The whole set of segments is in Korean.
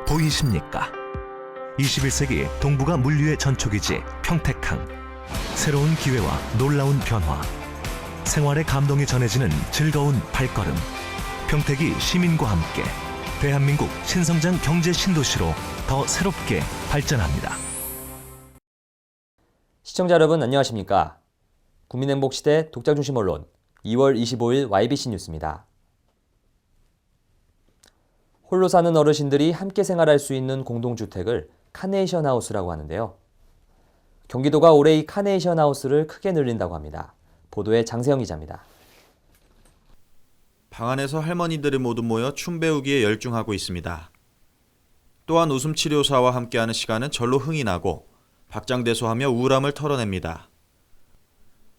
보이십니까? 21세기 동북아 물류의 전초기지 평택항. 새로운 기회와 놀라운 변화. 생활의 감동이 전해지는 즐거운 발걸음. 평택이 시민과 함께 대한민국 신성장 경제 신도시로 더 새롭게 발전합니다. 시청자 여러분 안녕하십니까? 국민행복시대 독자중심 언론 2월 25일 YBC 뉴스입니다. 홀로 사는 어르신들이 함께 생활할 수 있는 공동주택을 카네이션 하우스라고 하는데요. 경기도가 올해 이 카네이션 하우스를 크게 늘린다고 합니다. 보도에 장세영 기자입니다. 방 안에서 할머니들이 모두 모여 춤 배우기에 열중하고 있습니다. 또한 웃음치료사와 함께하는 시간은 절로 흥이 나고 박장대소하며 우울함을 털어냅니다.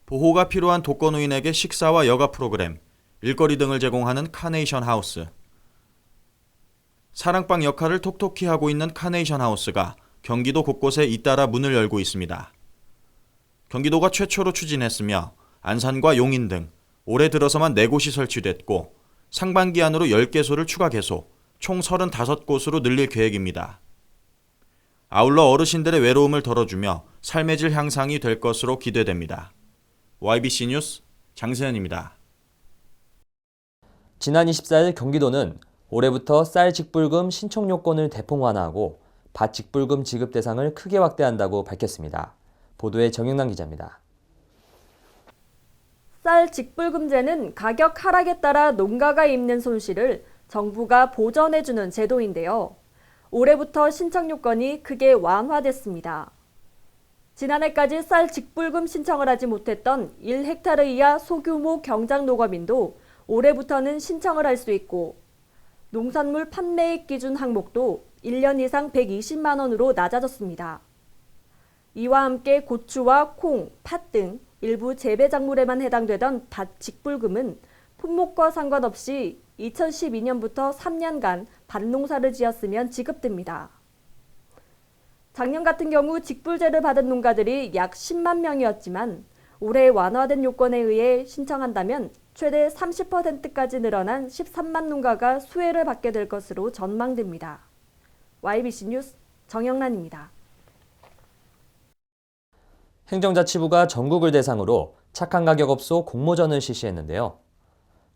보호가 필요한 독거노인에게 식사와 여가 프로그램, 일거리 등을 제공하는 카네이션 하우스. 사랑방 역할을 톡톡히 하고 있는 카네이션 하우스가 경기도 곳곳에 잇따라 문을 열고 있습니다. 경기도가 최초로 추진했으며 안산과 용인 등 올해 들어서만 4곳이 설치됐고 상반기 안으로 10개소를 추가 개소, 총 35곳으로 늘릴 계획입니다. 아울러 어르신들의 외로움을 덜어주며 삶의 질 향상이 될 것으로 기대됩니다. YBC 뉴스 장세현입니다. 지난 24일 경기도는 올해부터 쌀 직불금 신청 요건을 대폭 완화하고 밭 직불금 지급 대상을 크게 확대한다고 밝혔습니다. 보도에 정영남 기자입니다. 쌀 직불금제는 가격 하락에 따라 농가가 입는 손실을 정부가 보전해주는 제도인데요. 올해부터 신청 요건이 크게 완화됐습니다. 지난해까지 쌀 직불금 신청을 하지 못했던 1헥타르 이하 소규모 경작 농업인도 올해부터는 신청을 할 수 있고 농산물 판매액 기준 항목도 1년 이상 120만 원으로 낮아졌습니다. 이와 함께 고추와 콩, 팥 등 일부 재배 작물에만 해당되던 밭 직불금은 품목과 상관없이 2012년부터 3년간 밭농사를 지었으면 지급됩니다. 작년 같은 경우 직불제를 받은 농가들이 약 10만 명이었지만 올해 완화된 요건에 의해 신청한다면 최대 30%까지 늘어난 13만 농가가 수혜를 받게 될 것으로 전망됩니다. YBC 뉴스 정영란입니다. 행정자치부가 전국을 대상으로 착한 가격업소 공모전을 실시했는데요.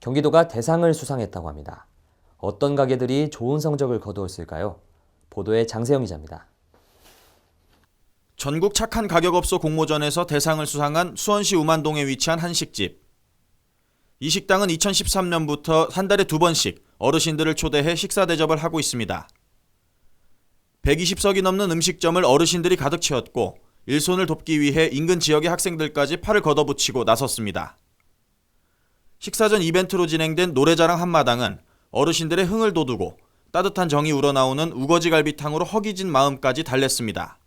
경기도가 대상을 수상했다고 합니다. 어떤 가게들이 좋은 성적을 거두었을까요? 보도에 장세영 기자입니다. 전국 착한 가격업소 공모전에서 대상을 수상한 수원시 우만동에 위치한 한식집. 이 식당은 2013년부터 한 달에 2번씩 어르신들을 초대해 식사 대접을 하고 있습니다. 120석이 넘는 음식점을 어르신들이 가득 채웠고 일손을 돕기 위해 인근 지역의 학생들까지 팔을 걷어붙이고 나섰습니다. 식사 전 이벤트로 진행된 노래자랑 한마당은 어르신들의 흥을 돋우고 따뜻한 정이 우러나오는 우거지갈비탕으로 허기진 마음까지 달랬습니다.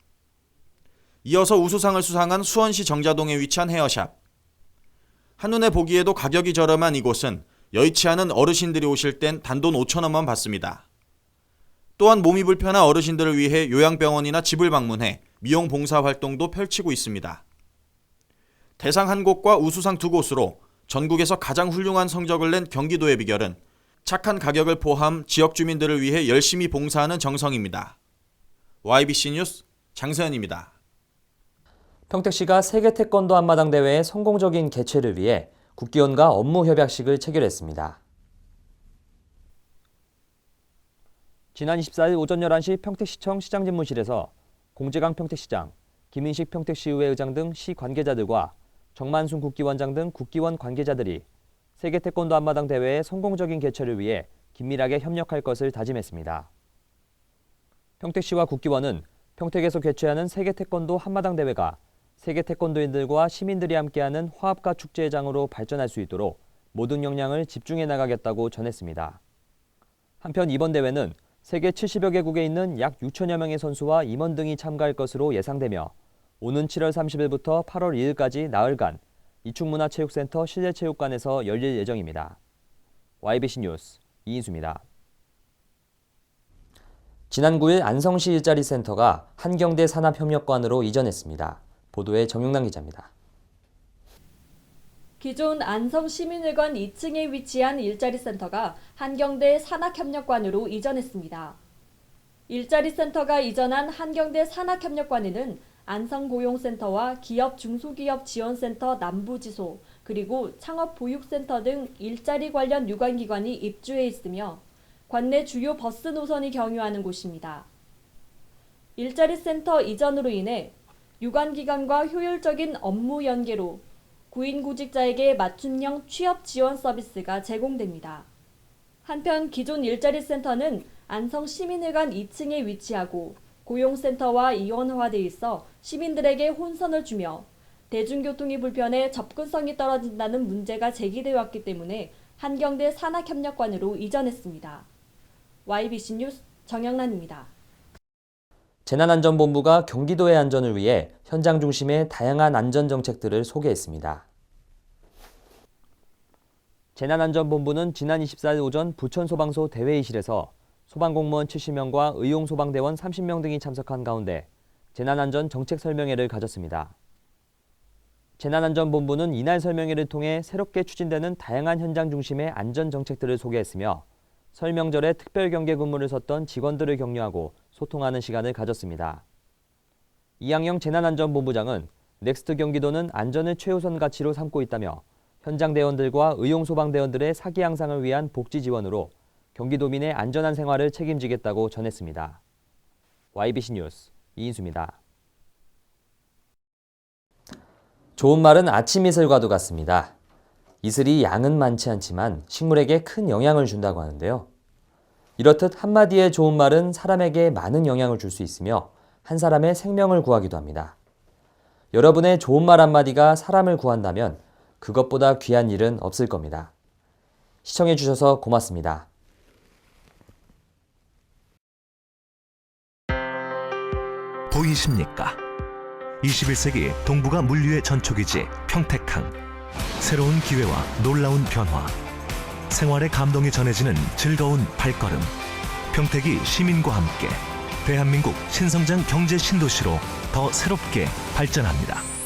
이어서 우수상을 수상한 수원시 정자동에 위치한 헤어샵. 한눈에 보기에도 가격이 저렴한 이곳은 여의치 않은 어르신들이 오실 땐 단돈 5,000원만 받습니다. 또한 몸이 불편한 어르신들을 위해 요양병원이나 집을 방문해 미용 봉사 활동도 펼치고 있습니다. 대상 한 곳과 우수상 2곳으로 전국에서 가장 훌륭한 성적을 낸 경기도의 비결은 착한 가격을 포함 지역 주민들을 위해 열심히 봉사하는 정성입니다. YBC 뉴스 장세현입니다. 평택시가 세계 태권도 한마당 대회의 성공적인 개최를 위해 국기원과 업무 협약식을 체결했습니다. 지난 24일 오전 11시 평택시청 시장집무실에서 공재강 평택시장, 김인식 평택시의회 의장 등 시 관계자들과 정만순 국기원장 등 국기원 관계자들이 세계 태권도 한마당 대회의 성공적인 개최를 위해 긴밀하게 협력할 것을 다짐했습니다. 평택시와 국기원은 평택에서 개최하는 세계 태권도 한마당 대회가 세계 태권도인들과 시민들이 함께하는 화합과 축제의 장으로 발전할 수 있도록 모든 역량을 집중해 나가겠다고 전했습니다. 한편 이번 대회는 세계 70여 개국에 있는 약 6천여 명의 선수와 임원 등이 참가할 것으로 예상되며 오는 7월 30일부터 8월 2일까지 나흘간 이충문화체육센터 실내체육관에서 열릴 예정입니다. YBC 뉴스 이인수입니다. 지난 9일 안성시 일자리 센터가 한경대 산업협력관으로 이전했습니다. 보도에 정용남 기자입니다. 기존 안성시민회관 2층에 위치한 일자리 센터가 한경대 산학협력관으로 이전했습니다. 일자리 센터가 이전한 한경대 산학협력관에는 안성고용센터와 기업 중소기업 지원센터 남부지소, 그리고 창업보육센터 등 일자리 관련 유관기관이 입주해 있으며 관내 주요 버스 노선이 경유하는 곳입니다. 일자리 센터 이전으로 인해 유관기관과 효율적인 업무 연계로 구인 구직자에게 맞춤형 취업 지원 서비스가 제공됩니다. 한편 기존 일자리 센터는 안성시민회관 2층에 위치하고 고용센터와 이원화돼 있어 시민들에게 혼선을 주며 대중교통이 불편해 접근성이 떨어진다는 문제가 제기되어 왔기 때문에 한경대 산학협력관으로 이전했습니다. YBC 뉴스 정영란입니다. 재난안전본부가 경기도의 안전을 위해 현장 중심의 다양한 안전정책들을 소개했습니다. 재난안전본부는 지난 24일 오전 부천소방서 대회의실에서 소방공무원 70명과 의용소방대원 30명 등이 참석한 가운데 재난안전 정책 설명회를 가졌습니다. 재난안전본부는 이날 설명회를 통해 새롭게 추진되는 다양한 현장 중심의 안전정책들을 소개했으며 설명절에 특별경계 근무를 섰던 직원들을 격려하고 소통하는 시간을 가졌습니다. 이항영 재난안전본부장은 넥스트 경기도는 안전을 최우선 가치로 삼고 있다며 현장 대원들과 의용소방대원들의 사기 향상을 위한 복지 지원으로 경기도민의 안전한 생활을 책임지겠다고 전했습니다. YBC 뉴스 이인수입니다. 좋은 말은 아침 이슬과도 같습니다. 이슬이 양은 많지 않지만 식물에게 큰 영향을 준다고 하는데요. 이렇듯 한마디의 좋은 말은 사람에게 많은 영향을 줄 수 있으며 한 사람의 생명을 구하기도 합니다. 여러분의 좋은 말 한마디가 사람을 구한다면 그것보다 귀한 일은 없을 겁니다. 시청해 주셔서 고맙습니다. 보이십니까? 21세기 동북아 물류의 전초기지 평택항. 새로운 기회와 놀라운 변화. 생활의 감동이 전해지는 즐거운 발걸음. 평택이 시민과 함께 대한민국 신성장 경제 신도시로 더 새롭게 발전합니다.